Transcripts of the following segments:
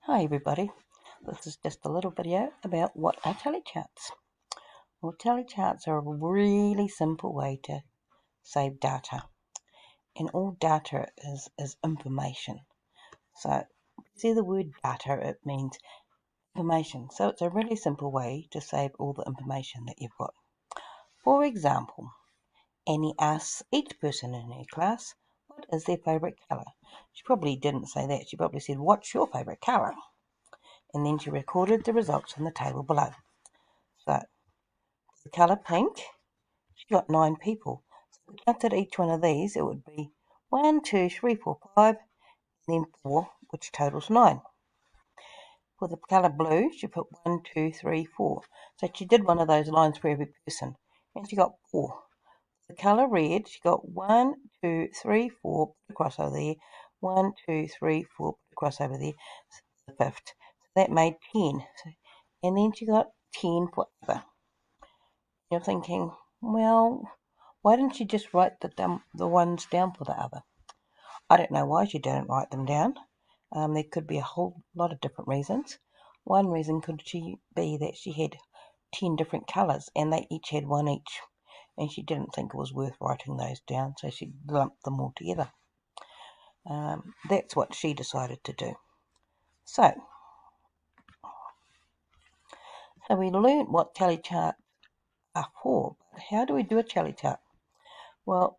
Hi everybody, this is just a little video about what are tally charts. Well, tally charts are a really simple way to save data, and all data is information. So, see the word data, it means information. So it's a really simple way to save all the information that you've got. For example, Annie asks each person in her class what is their favourite colour. She probably didn't say that, she probably said, "What's your favourite colour?" And then she recorded the results in the table below. So, the colour pink, she got 9 people. So if we counted each one of these, it would be 1, 2, 3, 4, 5, and then 4, which totals 9. For the colour blue, she put 1, 2, 3, 4. So she did one of those lines for every person, and she got 4. The colour red, she got 1, 2, 3, 4, put across over there, 1, 2, 3, 4, put across over there, the fifth. So that made 10. And then she got 10 for other. You're thinking, well, why didn't she just write the ones down for the other? I don't know why she didn't write them down. There could be a whole lot of different reasons. One reason could be that she had 10 different colours and they each had one each, and she didn't think it was worth writing those down, so she lumped them all together. That's what she decided to do. So we learned what tally charts are for, but how do we do a tally chart? Well,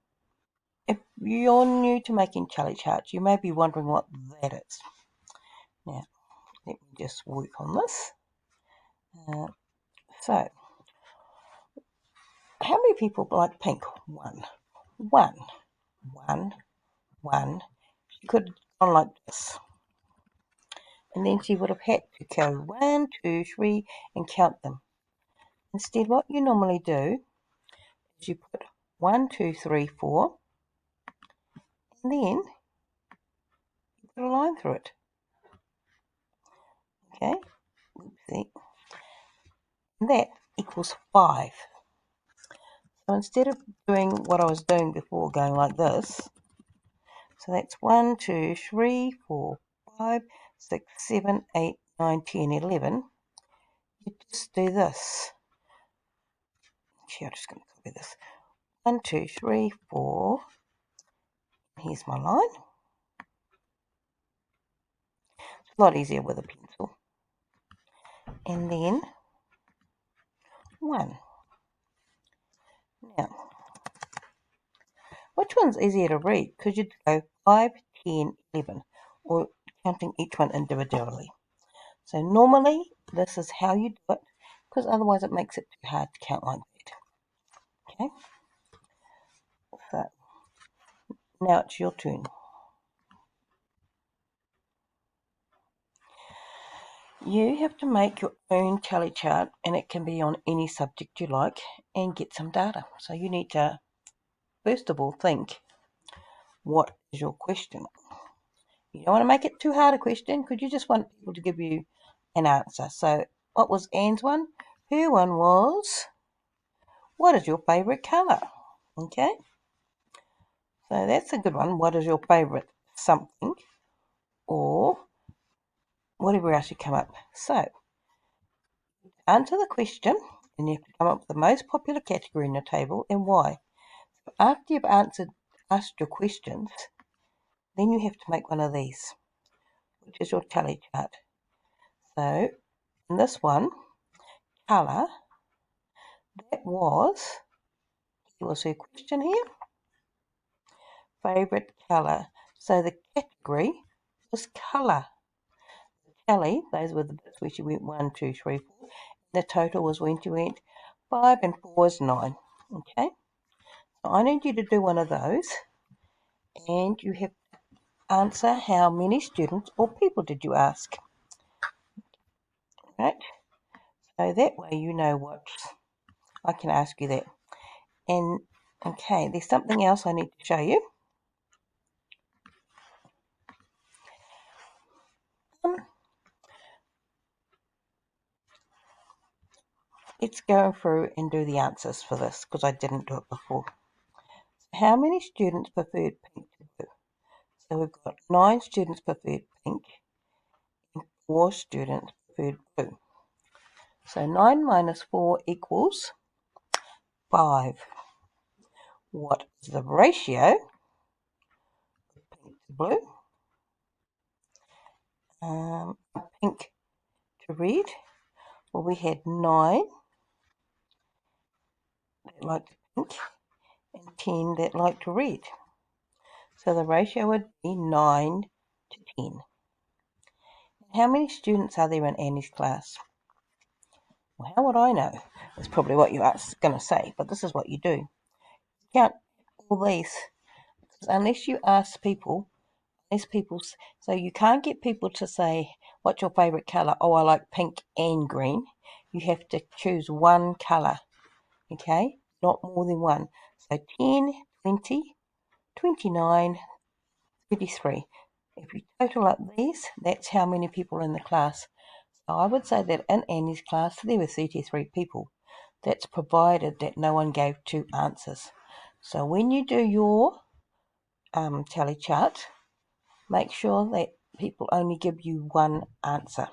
if you're new to making tally charts, you may be wondering what that is. Now, let me just work on this. So, how many people like pink? One. One. One. One. She could have gone like this. And then she would have had to go 1, 2, 3 and count them. Instead, what you normally do is you put 1, 2, 3, 4, and then you put a line through it. Okay? See? And that equals 5. So instead of doing what I was doing before, going like this, so that's 1, 2, 3, 4, 5, 6, 7, 8, 9, 10, 11. You just do this. Actually, I'm just going to copy this. 1, 2, 3, 4. Here's my line. It's a lot easier with a pencil. And then 1. Now, which one's easier to read? Because you'd go 5, 10, 11, or counting each one individually. So normally, this is how you do it, because otherwise it makes it too hard to count like that. Okay? So, now it's your turn. You have to make your own tally chart, and it can be on any subject you like, and get some data. So you need to, first of all, think, what is your question? You don't want to make it too hard a question, because you just want people to give you an answer. So what was Anne's one? Her one was, what is your favourite colour? Okay? So that's a good one. What is your favourite something? Or whatever else you come up. So, answer the question, and you have to come up with the most popular category in the table and why. So after you've asked your questions, then you have to make one of these, which is your tally chart. So, in this one, colour, here was her question here, favourite colour. So the category was colour. Tally, those were the bits where she went 1, 2, 3, 4. The total was when she went 5 and 4 is 9. Okay, so I need you to do one of those, and you have to answer how many students or people did you ask. Right, so that way you know what I can ask you that. And okay, there's something else I need to show you. Let's go through and do the answers for this, because I didn't do it before. How many students preferred pink to blue? So we've got 9 students preferred pink, and 4 students preferred blue. So 9 minus 4 equals 5. What is the ratio of pink to blue? Pink to red. Well, we had 9 that liked pink and 10 that liked red. So the ratio would be 9 to 10. How many students are there in Annie's class? Well, how would I know? That's probably what you're going to say, but this is what you do. Count all these. Unless you ask people, so you can't get people to say, what's your favourite colour? Oh, I like pink and green. You have to choose one colour, okay? Not more than one. So 10, 20, 29, 33. If you total up these, that's how many people in the class. So I would say that in Annie's class, there were 33 people. That's provided that no one gave 2 answers. So when you do your tally chart, make sure that people only give you 1 answer.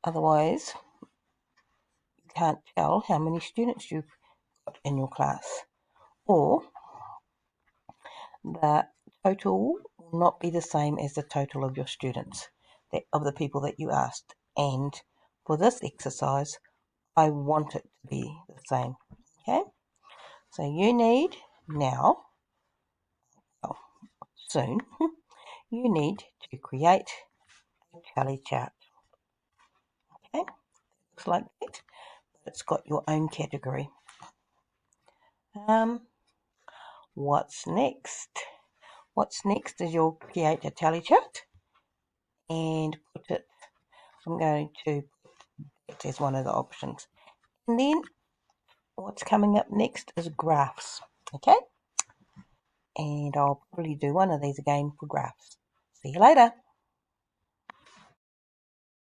Otherwise, you can't tell how many students you've got in your class. Or the total will not be the same as the total of your students, of the people that you asked. And for this exercise, I want it to be the same. Okay? So you need now, soon, you need to create a tally chart. Okay? Looks like that, but it's got your own category. What's next? What's next is you'll create a tally chart and put it, I'm going to put it as one of the options. And then what's coming up next is graphs, okay? And I'll probably do one of these again for graphs. See you later.